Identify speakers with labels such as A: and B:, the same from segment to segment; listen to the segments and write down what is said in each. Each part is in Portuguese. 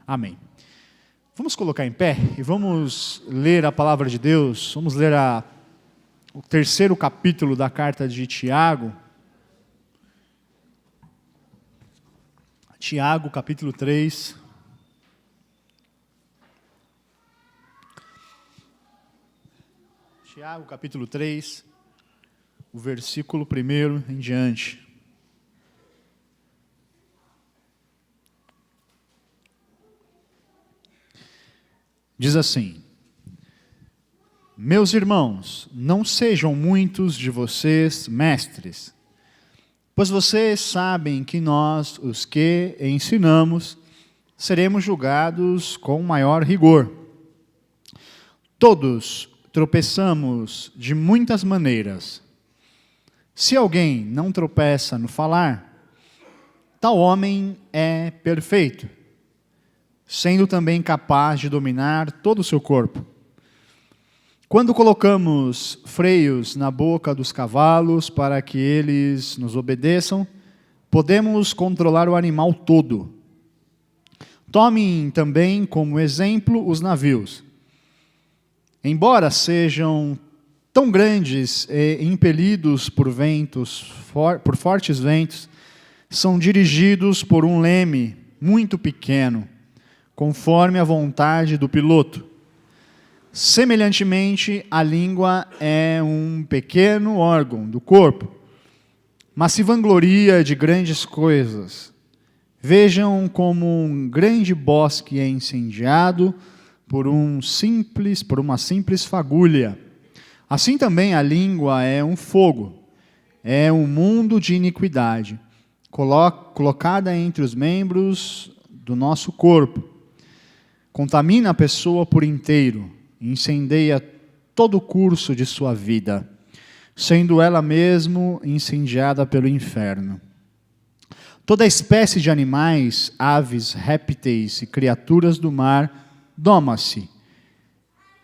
A: Amém. Vamos colocar em pé e vamos ler a palavra de Deus. Vamos ler o terceiro capítulo da carta de Tiago. Tiago, capítulo 3. Tiago, capítulo 3, o versículo 1 em diante. Diz assim: Meus irmãos, não sejam muitos de vocês mestres, pois vocês sabem que nós, os que ensinamos, seremos julgados com maior rigor. Todos tropeçamos de muitas maneiras. Se alguém não tropeça no falar, tal homem é perfeito, sendo também capaz de dominar todo o seu corpo. Quando colocamos freios na boca dos cavalos para que eles nos obedeçam, podemos controlar o animal todo. Tomem também como exemplo os navios. Embora sejam tão grandes e impelidos por fortes ventos, são dirigidos por um leme muito pequeno, conforme a vontade do piloto. Semelhantemente, a língua é um pequeno órgão do corpo, mas se vangloria de grandes coisas. Vejam como um grande bosque é incendiado por uma simples fagulha. Assim também a língua é um fogo, é um mundo de iniquidade, colocada entre os membros do nosso corpo. Contamina a pessoa por inteiro, incendeia todo o curso de sua vida, sendo ela mesmo incendiada pelo inferno. Toda espécie de animais, aves, répteis e criaturas do mar doma-se,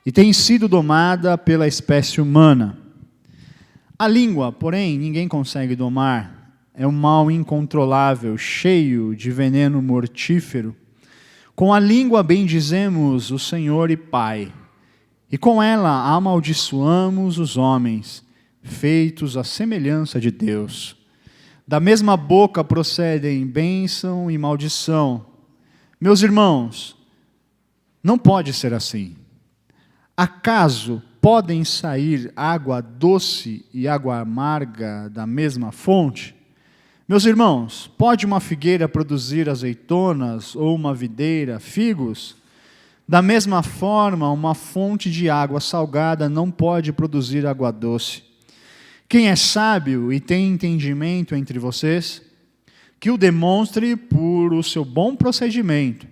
A: e tem sido domada pela espécie humana. A língua, porém, ninguém consegue domar, é um mal incontrolável, cheio de veneno mortífero. Com a língua bendizemos o Senhor e Pai, e com ela amaldiçoamos os homens, feitos à semelhança de Deus. Da mesma boca procedem bênção e maldição. Meus irmãos, não pode ser assim. Acaso podem sair água doce e água amarga da mesma fonte? Meus irmãos, pode uma figueira produzir azeitonas ou uma videira figos? Da mesma forma, uma fonte de água salgada não pode produzir água doce. Quem é sábio e tem entendimento entre vocês, que o demonstre por o seu bom procedimento,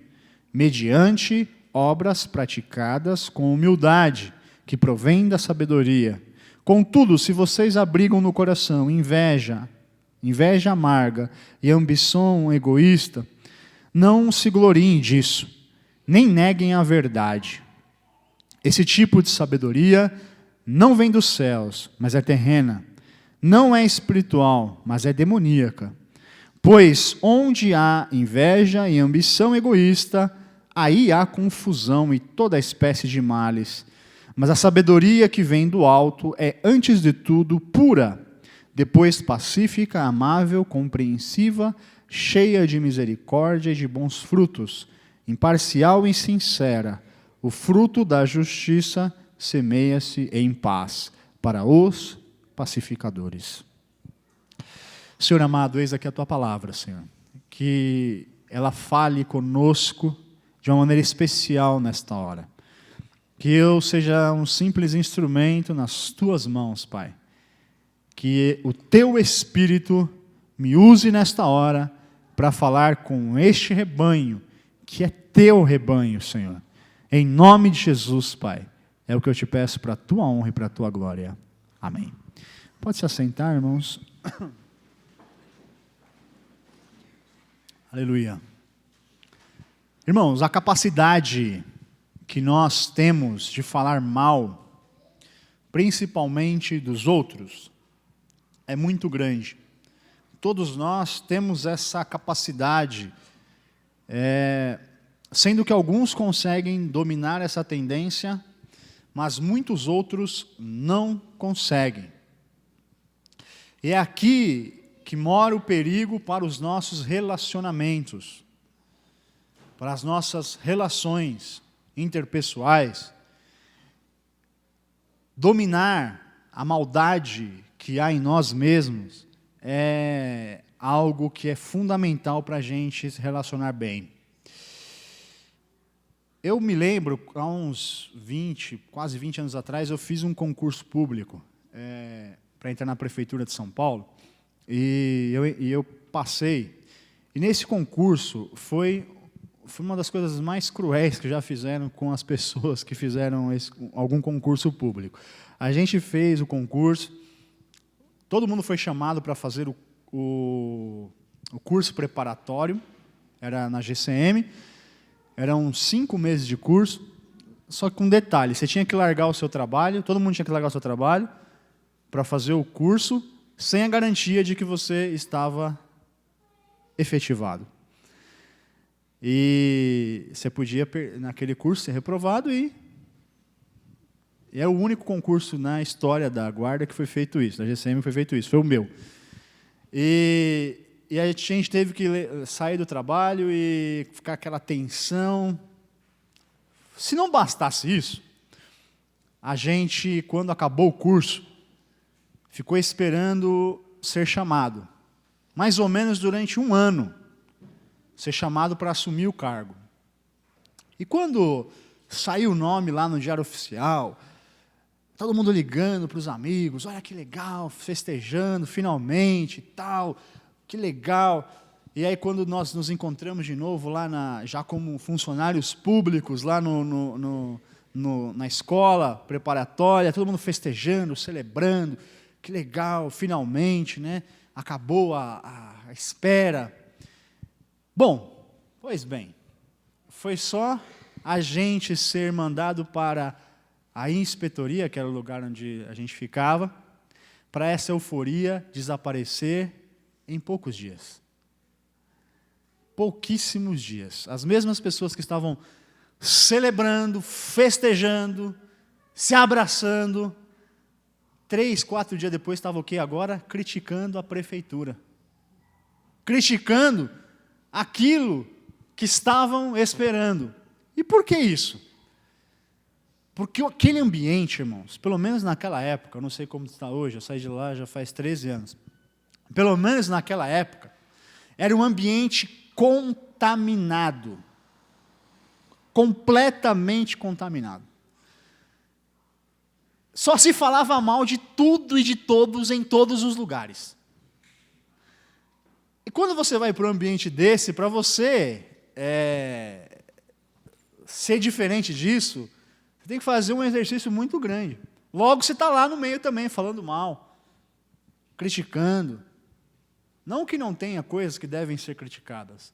A: mediante obras praticadas com humildade, que provém da sabedoria. Contudo, se vocês abrigam no coração inveja amarga e ambição egoísta, não se gloriem disso, nem neguem a verdade. Esse tipo de sabedoria não vem dos céus, mas é terrena. Não é espiritual, mas é demoníaca. Pois onde há inveja e ambição egoísta, aí há confusão e toda espécie de males. Mas a sabedoria que vem do alto é, antes de tudo, pura, depois pacífica, amável, compreensiva, cheia de misericórdia e de bons frutos, imparcial e sincera. O fruto da justiça semeia-se em paz para os pacificadores. Senhor amado, eis aqui a Tua palavra, Senhor. Que ela fale conosco de uma maneira especial nesta hora. Que eu seja um simples instrumento nas Tuas mãos, Pai. Que o Teu Espírito me use nesta hora para falar com este rebanho, que é Teu rebanho, Senhor. Em nome de Jesus, Pai. É o que eu te peço para a Tua honra e para a Tua glória. Amém. Pode se assentar, irmãos. Aleluia. Irmãos, a capacidade que nós temos de falar mal, principalmente dos outros, é muito grande. Todos nós temos essa capacidade sendo que alguns conseguem dominar essa tendência, mas muitos outros não conseguem. E é aqui que mora o perigo para os nossos relacionamentos, para as nossas relações interpessoais. Dominar a maldade que há em nós mesmos é algo que é fundamental para a gente se relacionar bem. Eu me lembro, há uns quase 20 anos atrás, eu fiz um concurso público para entrar na Prefeitura de São Paulo, e eu passei. E nesse concurso foi uma das coisas mais cruéis que já fizeram com as pessoas que fizeram algum concurso público. A gente fez o concurso, todo mundo foi chamado para fazer o curso preparatório, era na GCM, eram 5 meses de curso, só que com detalhe, você tinha que largar o seu trabalho, todo mundo tinha que largar o seu trabalho para fazer o curso, sem a garantia de que você estava efetivado. E você podia, naquele curso, ser reprovado e é o único concurso na história da Guarda que foi feito isso, da GCM foi feito isso, foi o meu. E a gente teve que sair do trabalho e ficar aquela tensão. Se não bastasse isso, a gente, quando acabou o curso, ficou esperando ser chamado. Mais ou menos durante 1 ano, ser chamado para assumir o cargo. E quando saiu o nome lá no Diário Oficial, todo mundo ligando para os amigos, olha que legal, festejando finalmente e tal, que legal. E aí quando nós nos encontramos de novo lá, já como funcionários públicos, lá na escola preparatória, todo mundo festejando, celebrando, que legal, finalmente, né? Acabou a espera. Bom, pois bem, foi só a gente ser mandado para a inspetoria, que era o lugar onde a gente ficava, para essa euforia desaparecer em poucos dias. Pouquíssimos dias. As mesmas pessoas que estavam celebrando, festejando, se abraçando, 3, 4 dias depois estavam o quê agora? Criticando a prefeitura. Criticando aquilo que estavam esperando. E por que isso? Porque aquele ambiente, irmãos, pelo menos naquela época, eu não sei como está hoje, eu saí de lá já faz 13 anos, pelo menos naquela época, era um ambiente contaminado, completamente contaminado. Só se falava mal de tudo e de todos em todos os lugares. E quando você vai para um ambiente desse, para você ser diferente disso, você tem que fazer um exercício muito grande. Logo você está lá no meio também, falando mal, criticando. Não que não tenha coisas que devem ser criticadas,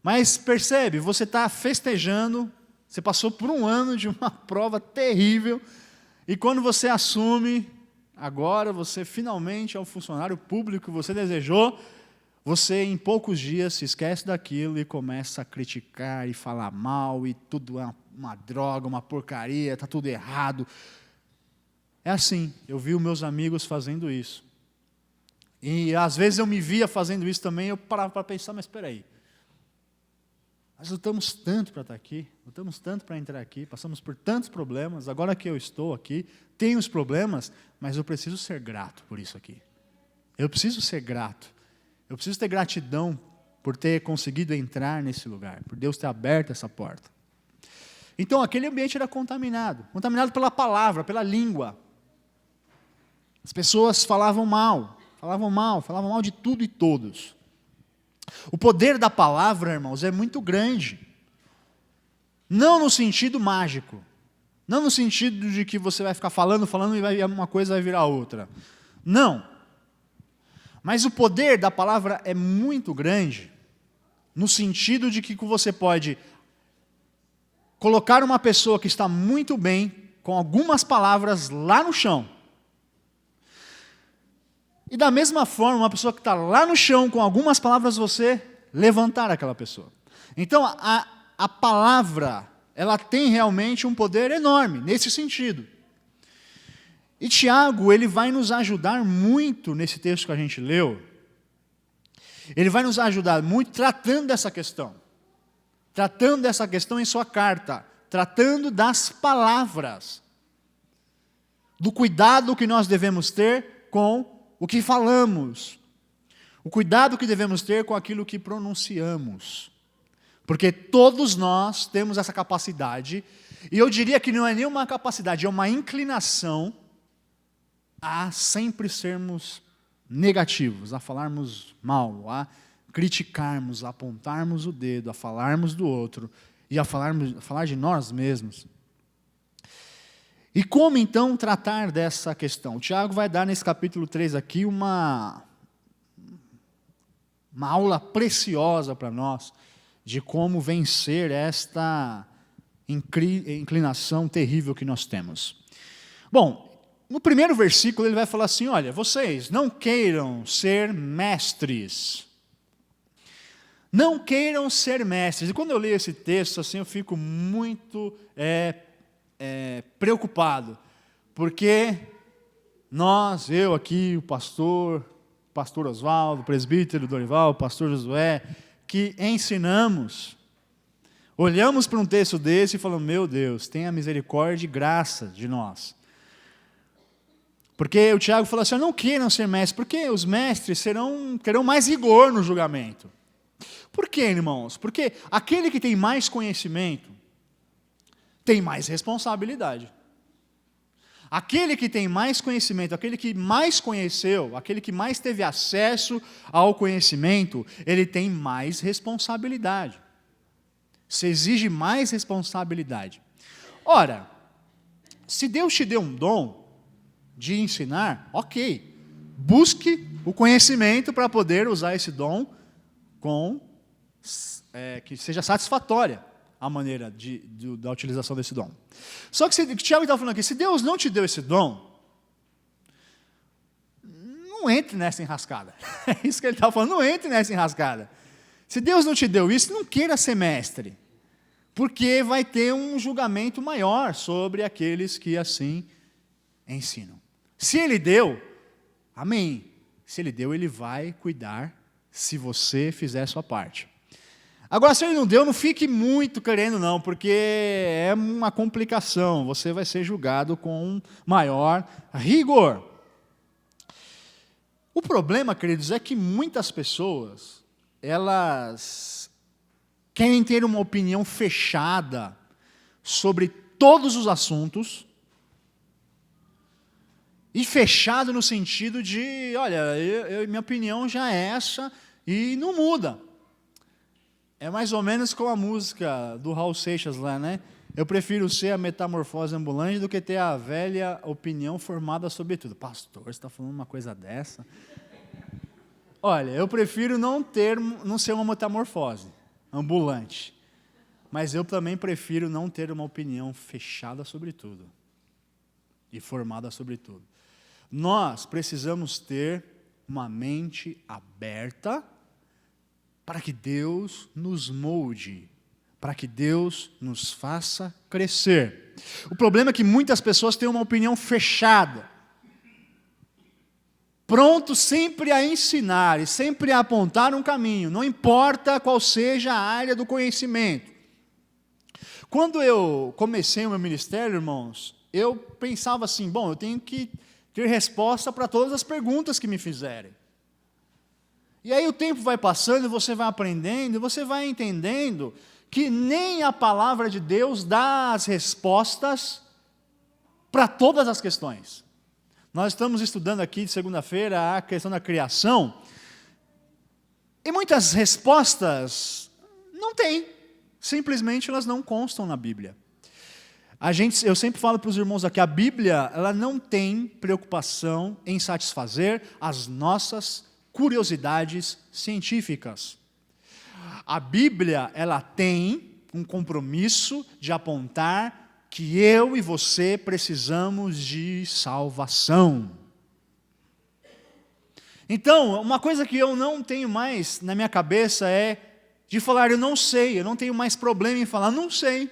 A: mas percebe, você está festejando, você passou por 1 ano de uma prova terrível, e quando você assume, agora você finalmente é o funcionário público que você desejou, você em poucos dias se esquece daquilo e começa a criticar e falar mal, e tudo é uma droga, uma porcaria, está tudo errado. É assim, eu vi os meus amigos fazendo isso. E às vezes eu me via fazendo isso também, eu parava para pensar, mas espera aí. Nós lutamos tanto para estar aqui, lutamos tanto para entrar aqui, passamos por tantos problemas, agora que eu estou aqui, tenho os problemas, mas eu preciso ser grato por isso aqui. Eu preciso ser grato. Eu preciso ter gratidão por ter conseguido entrar nesse lugar, por Deus ter aberto essa porta. Então, aquele ambiente era contaminado pela palavra, pela língua. As pessoas falavam mal de tudo e todos. O poder da palavra, irmãos, é muito grande. Não no sentido mágico. Não no sentido de que você vai ficar falando e uma coisa vai virar outra. Não. Mas o poder da palavra é muito grande, no sentido de que você pode colocar uma pessoa que está muito bem, com algumas palavras lá no chão. E da mesma forma, uma pessoa que está lá no chão, com algumas palavras, você levantar aquela pessoa. Então, a palavra, ela tem realmente um poder enorme, nesse sentido. E Tiago, ele vai nos ajudar muito nesse texto que a gente leu. Ele vai nos ajudar muito tratando dessa questão. Tratando dessa questão em sua carta. Tratando das palavras. Do cuidado que nós devemos ter com o que falamos. O cuidado que devemos ter com aquilo que pronunciamos. Porque todos nós temos essa capacidade, e eu diria que não é nenhuma capacidade, é uma inclinação a sempre sermos negativos, a falarmos mal, a criticarmos, a apontarmos o dedo, a falarmos do outro e a falar de nós mesmos. E como então tratar dessa questão? O Tiago vai dar nesse capítulo 3 aqui uma aula preciosa para nós de como vencer esta inclinação terrível que nós temos. Bom, no primeiro versículo ele vai falar assim, olha, vocês não queiram ser mestres. Não queiram ser mestres. E quando eu leio esse texto, assim, eu fico muito preocupado, porque nós, eu aqui, o pastor Oswaldo, o presbítero Dorival, o pastor Josué, que ensinamos, olhamos para um texto desse e falamos, meu Deus, tenha misericórdia e graça de nós. Porque o Tiago falou assim, não queiram ser mestres, porque os mestres terão mais rigor no julgamento. Por quê, irmãos? Porque aquele que tem mais conhecimento tem mais responsabilidade. Aquele que tem mais conhecimento, aquele que mais conheceu, aquele que mais teve acesso ao conhecimento, ele tem mais responsabilidade. Se exige mais responsabilidade. Ora, se Deus te deu um dom de ensinar, ok. Busque o conhecimento para poder usar esse dom que seja satisfatória a maneira da utilização desse dom. Só que o Tiago está falando aqui, se Deus não te deu esse dom, não entre nessa enrascada. É isso que ele está falando, não entre nessa enrascada. Se Deus não te deu isso, não queira ser mestre, porque vai ter um julgamento maior sobre aqueles que assim ensinam. Se Ele deu, amém. Se Ele deu, Ele vai cuidar se você fizer a sua parte. Agora, se Ele não deu, não fique muito querendo não, porque é uma complicação, você vai ser julgado com maior rigor. O problema, queridos, é que muitas pessoas, elas querem ter uma opinião fechada sobre todos os assuntos, e fechado no sentido de, olha, minha opinião já é essa e não muda. É mais ou menos como a música do Raul Seixas lá, né? Eu prefiro ser a metamorfose ambulante do que ter a velha opinião formada sobre tudo. Pastor, você está falando uma coisa dessa? Olha, eu prefiro não ser uma metamorfose ambulante. Mas eu também prefiro não ter uma opinião fechada sobre tudo. E formada sobre tudo. Nós precisamos ter uma mente aberta para que Deus nos molde, para que Deus nos faça crescer. O problema é que muitas pessoas têm uma opinião fechada, pronto sempre a ensinar e sempre a apontar um caminho, não importa qual seja a área do conhecimento. Quando eu comecei o meu ministério, irmãos, eu pensava assim, bom, eu tenho que ter resposta para todas as perguntas que me fizerem. E aí o tempo vai passando, e você vai aprendendo, e você vai entendendo que nem a palavra de Deus dá as respostas para todas as questões. Nós estamos estudando aqui de segunda-feira a questão da criação, e muitas respostas não tem, simplesmente elas não constam na Bíblia. Eu sempre falo para os irmãos aqui, a Bíblia ela não tem preocupação em satisfazer as nossas curiosidades científicas. A Bíblia ela tem um compromisso de apontar que eu e você precisamos de salvação. Então, uma coisa que eu não tenho mais na minha cabeça é de falar, eu não sei, eu não tenho mais problema em falar, não sei.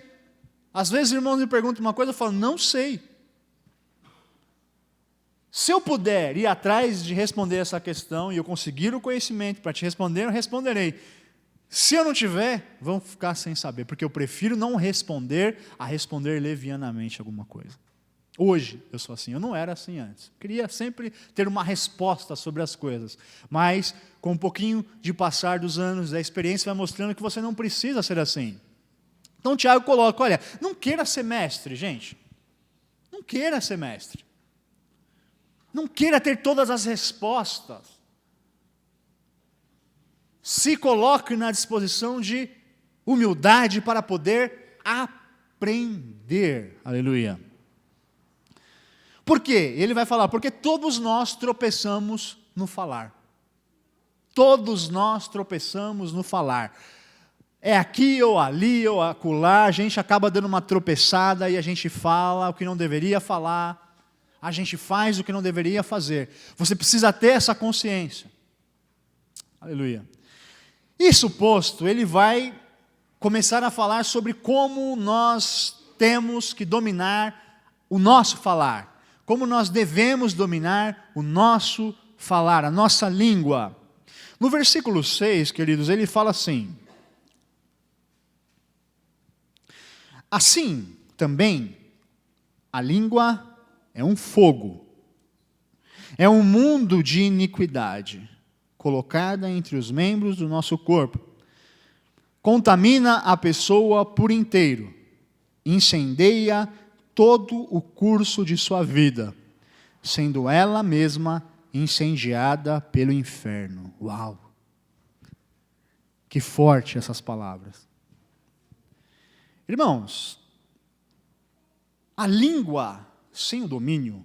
A: Às vezes irmãos me perguntam uma coisa, eu falo, não sei. Se eu puder ir atrás de responder essa questão e eu conseguir o conhecimento para te responder, eu responderei. Se eu não tiver, vão ficar sem saber, porque eu prefiro não responder a responder levianamente alguma coisa. Hoje eu sou assim, eu não era assim antes. Queria sempre ter uma resposta sobre as coisas, mas com um pouquinho de passar dos anos, a experiência vai mostrando que você não precisa ser assim. Então Tiago coloca, olha, não queira ser mestre, gente. Não queira ser mestre. Não queira ter todas as respostas. Se coloque na disposição de humildade para poder aprender. Aleluia. Por quê? Ele vai falar, porque todos nós tropeçamos no falar. Todos nós tropeçamos no falar. É aqui ou ali ou acolá, a gente acaba dando uma tropeçada e a gente fala o que não deveria falar. A gente faz o que não deveria fazer. Você precisa ter essa consciência. Aleluia. Isso posto, ele vai começar a falar sobre como nós temos que dominar o nosso falar. Como nós devemos dominar o nosso falar, a nossa língua. No versículo 6, queridos, ele fala assim. Assim, também, a língua é um fogo. É um mundo de iniquidade, colocada entre os membros do nosso corpo. Contamina a pessoa por inteiro. Incendeia todo o curso de sua vida, sendo ela mesma incendiada pelo inferno. Uau! Que forte essas palavras. Irmãos, a língua sem o domínio,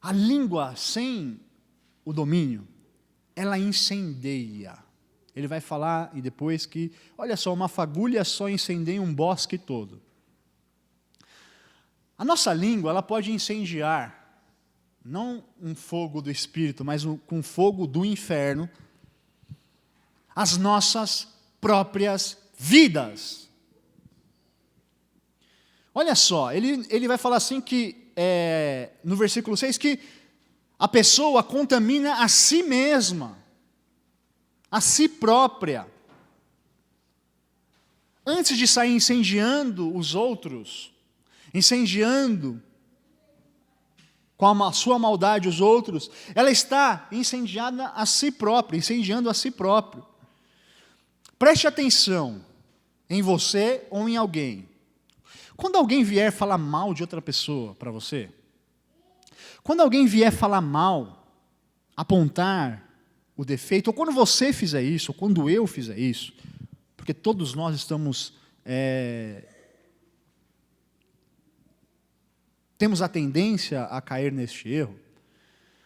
A: a língua sem o domínio, ela incendeia. Ele vai falar e depois que, olha só, uma fagulha só incendeia um bosque todo. A nossa língua, ela pode incendiar, não um fogo do Espírito, mas com fogo do inferno, as nossas próprias vidas. Olha só, ele vai falar assim que, no versículo 6, que a pessoa contamina a si mesma, a si própria. Antes de sair incendiando os outros, incendiando com a sua maldade os outros, ela está incendiada a si própria, incendiando a si próprio. Preste atenção em você ou em alguém. Quando alguém vier falar mal de outra pessoa para você, quando alguém vier falar mal, apontar o defeito, ou quando você fizer isso, ou quando eu fizer isso, porque todos nós estamos, temos a tendência a cair neste erro,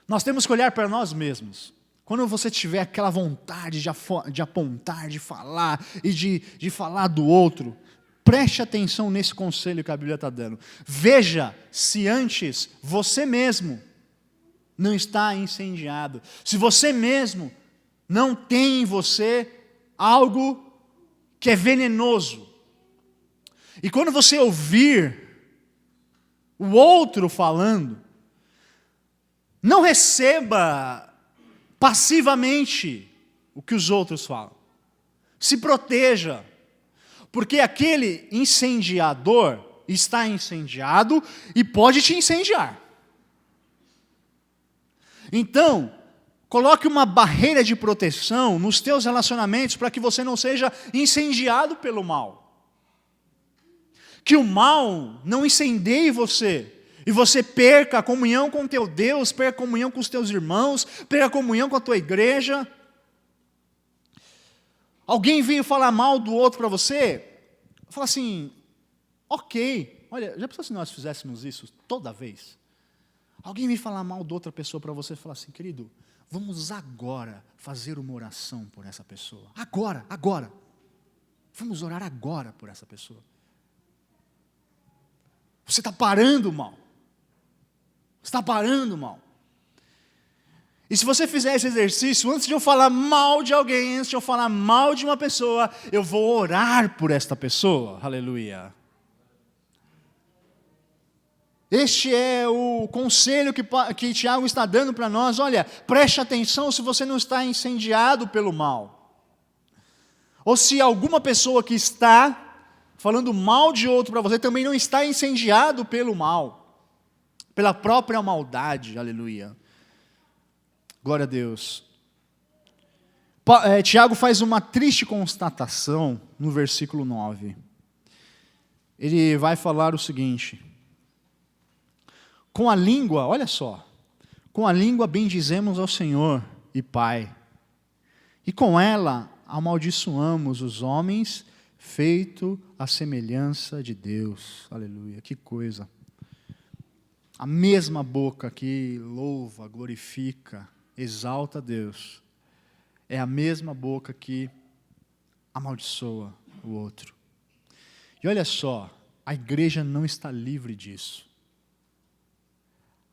A: nós temos que olhar para nós mesmos. Quando você tiver aquela vontade de apontar, de falar e de falar do outro, preste atenção nesse conselho que a Bíblia está dando. Veja se antes você mesmo não está incendiado. Se você mesmo não tem em você algo que é venenoso. E quando você ouvir o outro falando, não receba passivamente o que os outros falam. Se proteja. Porque aquele incendiador está incendiado e pode te incendiar. Então, coloque uma barreira de proteção nos teus relacionamentos para que você não seja incendiado pelo mal. Que o mal não incendeie você e você perca a comunhão com teu Deus, perca a comunhão com os teus irmãos, perca a comunhão com a tua igreja. Alguém veio falar mal do outro para você, fala assim, ok, olha, já pensou se nós fizéssemos isso toda vez? Alguém vem falar mal de outra pessoa para você e falar assim, querido, vamos agora fazer uma oração por essa pessoa. Agora. Vamos orar agora por essa pessoa. Você está parando o mal. Você está parando o mal. E se você fizer esse exercício, antes de eu falar mal de alguém, antes de eu falar mal de uma pessoa, eu vou orar por esta pessoa. Aleluia. Este é o conselho que Tiago está dando para nós. Olha, preste atenção se você não está incendiado pelo mal. Ou se alguma pessoa que está falando mal de outro para você também não está incendiado pelo mal. Pela própria maldade. Aleluia. Glória a Deus. Tiago faz uma triste constatação no versículo 9. Ele vai falar o seguinte: com a língua, olha só, com a língua bendizemos ao Senhor e Pai, e com ela amaldiçoamos os homens, feito à semelhança de Deus. Aleluia, que coisa. A mesma boca que louva, glorifica, exalta a Deus, é a mesma boca que amaldiçoa o outro. E olha só, a igreja não está livre disso.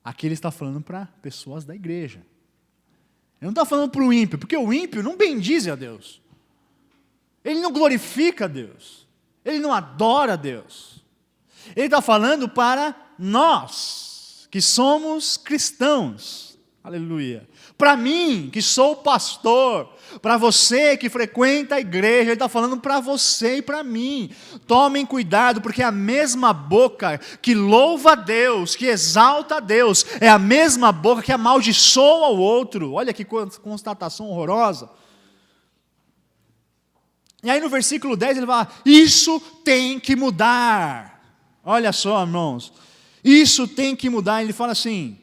A: Aqui ele está falando para pessoas da igreja. Ele não está falando para o ímpio, porque o ímpio não bendize a Deus. Ele não glorifica a Deus. Ele não adora a Deus. Ele está falando para nós, que somos cristãos. Aleluia. Para mim, que sou pastor, para você que frequenta a igreja, ele está falando para você e para mim. Tomem cuidado, porque a mesma boca que louva a Deus, que exalta a Deus, é a mesma boca que amaldiçoa o outro. Olha que constatação horrorosa. E aí no versículo 10 ele fala: isso tem que mudar. Olha só, irmãos, isso tem que mudar. Ele fala assim,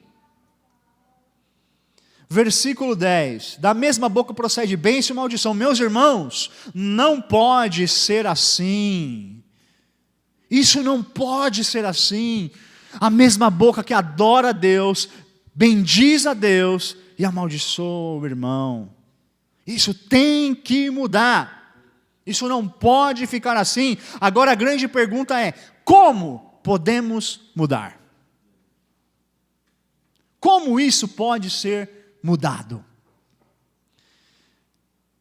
A: versículo 10, da mesma boca procede bênção e maldição. Meus irmãos, não pode ser assim. Isso não pode ser assim. A mesma boca que adora a Deus, bendiz a Deus e amaldiçoa o irmão. Isso tem que mudar. Isso não pode ficar assim. Agora a grande pergunta é: como podemos mudar? Como isso pode ser mudado?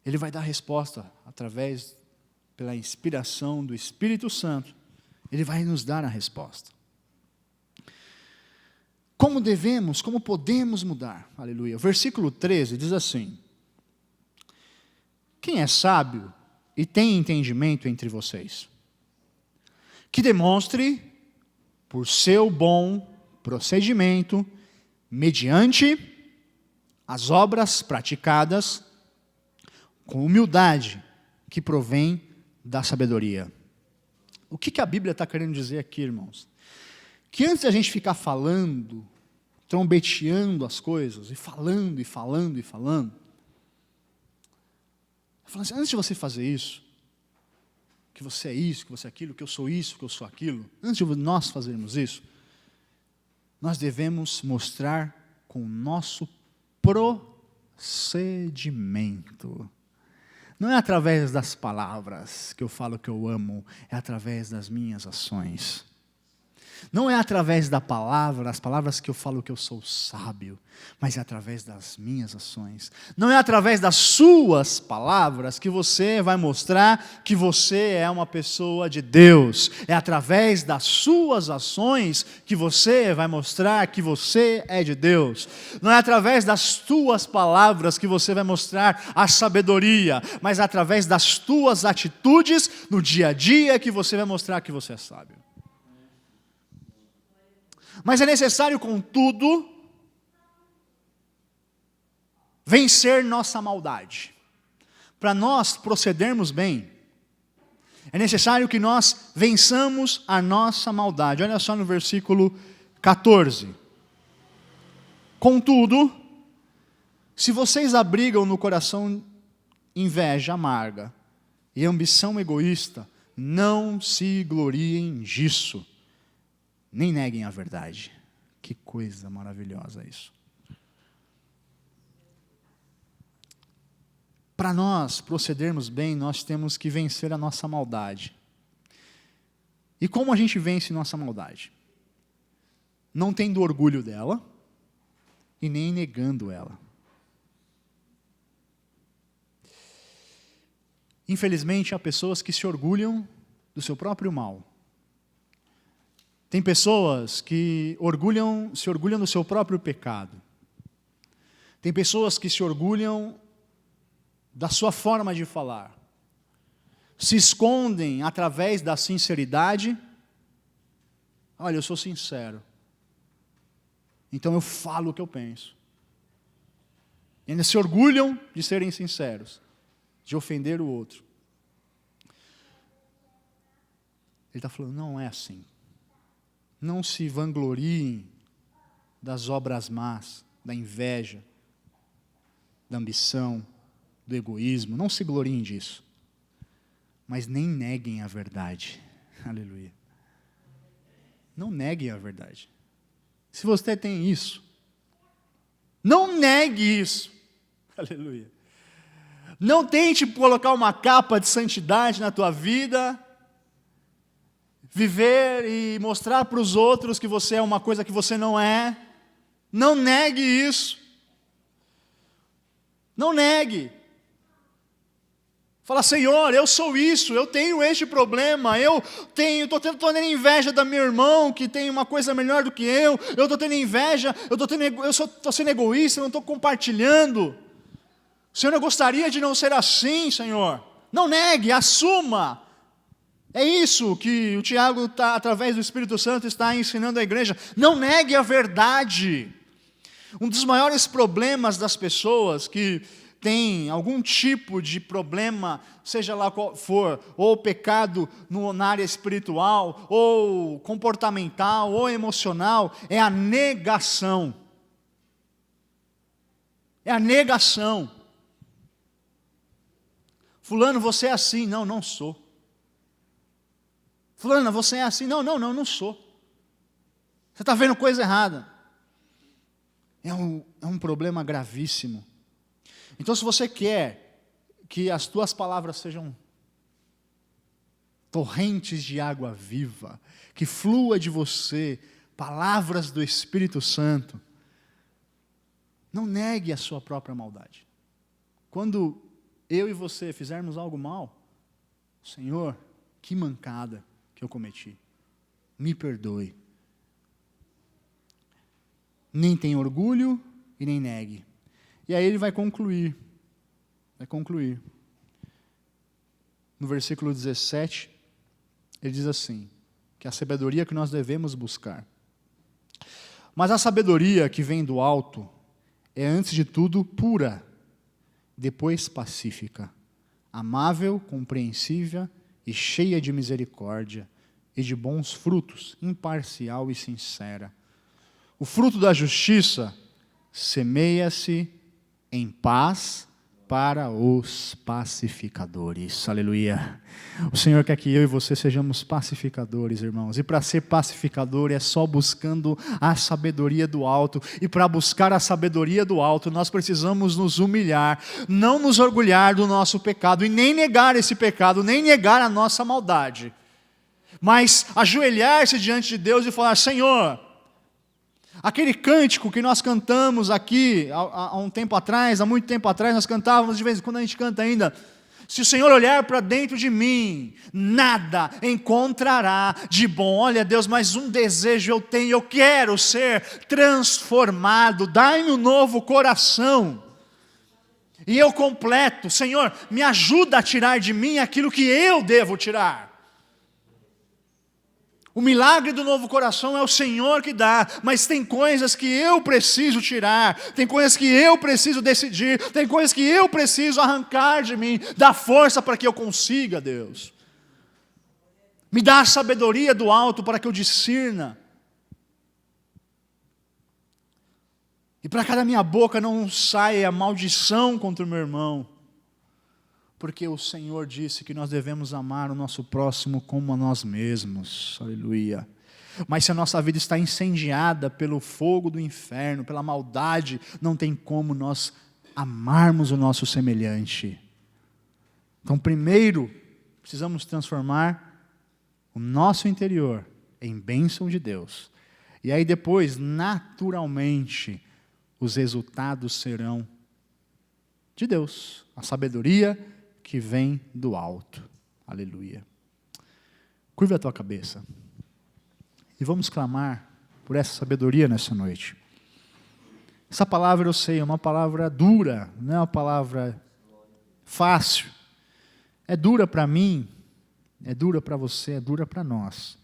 A: Ele vai dar a resposta através, pela inspiração do Espírito Santo. Ele vai nos dar a resposta. Como podemos mudar? Aleluia. O versículo 13 diz assim: quem é sábio e tem entendimento entre vocês, que demonstre por seu bom procedimento, mediante as obras praticadas, com humildade que provém da sabedoria. O que a Bíblia está querendo dizer aqui, irmãos? Que antes de a gente ficar falando, trombeteando as coisas, e falando, assim, antes de você fazer isso, que você é isso, que você é aquilo, que eu sou isso, que eu sou aquilo, antes de nós fazermos isso, nós devemos mostrar com o nosso procedimento. Não é através das palavras que eu falo que eu amo, é através das minhas ações. Não é através das palavras que eu falo que eu sou sábio, mas é através das minhas ações. Não é através das suas palavras que você vai mostrar que você é uma pessoa de Deus. É através das suas ações que você vai mostrar que você é de Deus. Não é através das tuas palavras que você vai mostrar a sabedoria, mas é através das tuas atitudes no dia a dia que você vai mostrar que você é sábio. Mas é necessário, contudo, vencer nossa maldade. Para nós procedermos bem, é necessário que nós vençamos a nossa maldade. Olha só no versículo 14. Contudo, se vocês abrigam no coração inveja amarga e ambição egoísta, não se gloriem disso, nem neguem a verdade. Que coisa maravilhosa isso. Para nós procedermos bem, nós temos que vencer a nossa maldade. E como a gente vence nossa maldade? Não tendo orgulho dela e nem negando ela. Infelizmente, há pessoas que se orgulham do seu próprio mal. Tem pessoas que se orgulham do seu próprio pecado. Tem pessoas que se orgulham da sua forma de falar. Se escondem através da sinceridade. Olha, eu sou sincero. Então eu falo o que eu penso. E ainda se orgulham de serem sinceros, de ofender o outro. Ele está falando, não é assim. Não se vangloriem das obras más, da inveja, da ambição, do egoísmo. Não se gloriem disso. Mas nem neguem a verdade. Aleluia. Não neguem a verdade. Se você tem isso, não negue isso. Aleluia. Não tente colocar uma capa de santidade na tua vida, viver e mostrar para os outros que você é uma coisa que você não é. Não negue isso. Não negue. Fala, Senhor, eu sou isso, eu tenho este problema, eu estou tendo inveja da meu irmão, que tem uma coisa melhor do que eu estou tendo inveja, estou sendo egoísta, eu não estou compartilhando. Senhor, eu gostaria de não ser assim, Senhor. Não negue, assuma. É isso que o Tiago, através do Espírito Santo, está ensinando à igreja. Não negue a verdade. Um dos maiores problemas das pessoas que tem algum tipo de problema, seja lá qual for, ou pecado na área espiritual, ou comportamental, ou emocional, é a negação. É a negação. Fulano, você é assim. Não, não sou. Fulana, você é assim. Não, não sou. Você está vendo coisa errada. É um problema gravíssimo. Então, se você quer que as tuas palavras sejam torrentes de água viva, que flua de você palavras do Espírito Santo, não negue a sua própria maldade. Quando eu e você fizermos algo mal, Senhor, que mancada que eu cometi, me perdoe. Nem tenha orgulho e nem negue. E aí ele vai concluir. No versículo 17, ele diz assim, que é a sabedoria que nós devemos buscar. Mas a sabedoria que vem do alto é antes de tudo pura, depois pacífica, amável, compreensível e cheia de misericórdia e de bons frutos, imparcial e sincera. O fruto da justiça semeia-se em paz para os pacificadores. Aleluia. O Senhor quer que eu e você sejamos pacificadores, irmãos. E para ser pacificador é só buscando a sabedoria do alto. E para buscar a sabedoria do alto, nós precisamos nos humilhar, não nos orgulhar do nosso pecado e nem negar esse pecado, nem negar a nossa maldade. Mas ajoelhar-se diante de Deus e falar, Senhor, aquele cântico que nós cantamos aqui há um tempo atrás, há muito tempo atrás, nós cantávamos, de vez em quando a gente canta ainda, se o Senhor olhar para dentro de mim, nada encontrará de bom. Olha Deus, mas um desejo eu tenho, eu quero ser transformado, dai-me um novo coração. E eu completo, Senhor, me ajuda a tirar de mim aquilo que eu devo tirar. O milagre do novo coração é o Senhor que dá, mas tem coisas que eu preciso tirar, tem coisas que eu preciso decidir, tem coisas que eu preciso arrancar de mim, dar força para que eu consiga, Deus. Me dá a sabedoria do alto para que eu discirna. E para que da minha boca não saia maldição contra o meu irmão. Porque o Senhor disse que nós devemos amar o nosso próximo como a nós mesmos. Aleluia. Mas se a nossa vida está incendiada pelo fogo do inferno, pela maldade, não tem como nós amarmos o nosso semelhante. Então, primeiro, precisamos transformar o nosso interior em bênção de Deus. E aí depois, naturalmente, os resultados serão de Deus. A sabedoria que vem do alto. Aleluia. Curva a tua cabeça. E vamos clamar por essa sabedoria nessa noite. Essa palavra eu sei, é uma palavra dura, não é uma palavra fácil. É dura para mim, é dura para você, é dura para nós.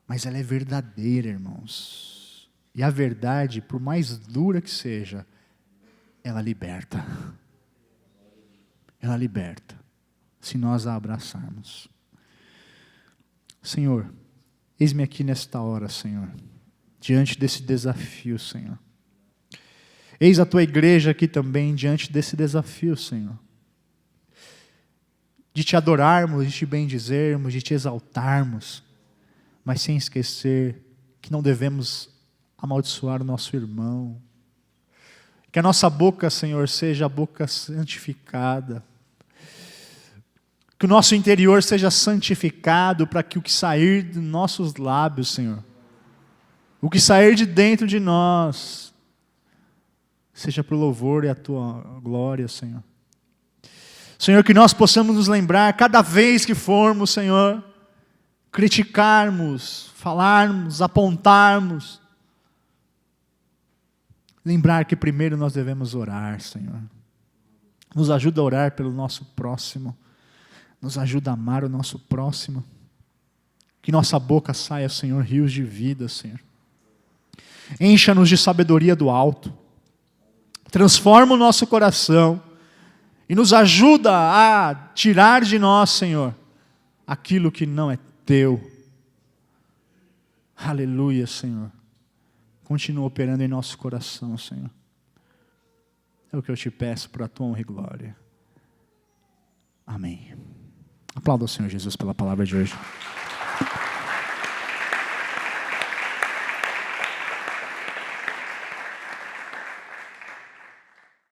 A: Mas ela é verdadeira, irmãos. E a verdade, por mais dura que seja, ela liberta. Ela liberta, se nós a abraçarmos. Senhor, eis-me aqui nesta hora, Senhor, diante desse desafio, Senhor. Eis a tua igreja aqui também, diante desse desafio, Senhor. De te adorarmos, de te bendizermos, de te exaltarmos, mas sem esquecer que não devemos amaldiçoar o nosso irmão. Que a nossa boca, Senhor, seja a boca santificada. Que o nosso interior seja santificado para que o que sair de nossos lábios, Senhor, o que sair de dentro de nós, seja para o louvor e a tua glória, Senhor. Senhor, que nós possamos nos lembrar, cada vez que formos, Senhor, criticarmos, falarmos, apontarmos, lembrar que primeiro nós devemos orar, Senhor. Nos ajuda a orar pelo nosso próximo. Nos ajuda a amar o nosso próximo. Que nossa boca saia, Senhor, rios de vida, Senhor. Encha-nos de sabedoria do alto. Transforma o nosso coração. E nos ajuda a tirar de nós, Senhor, aquilo que não é teu. Aleluia, Senhor. Continua operando em nosso coração, Senhor. É o que eu te peço para a tua honra e glória. Amém. Aplauda o Senhor Jesus pela palavra de hoje.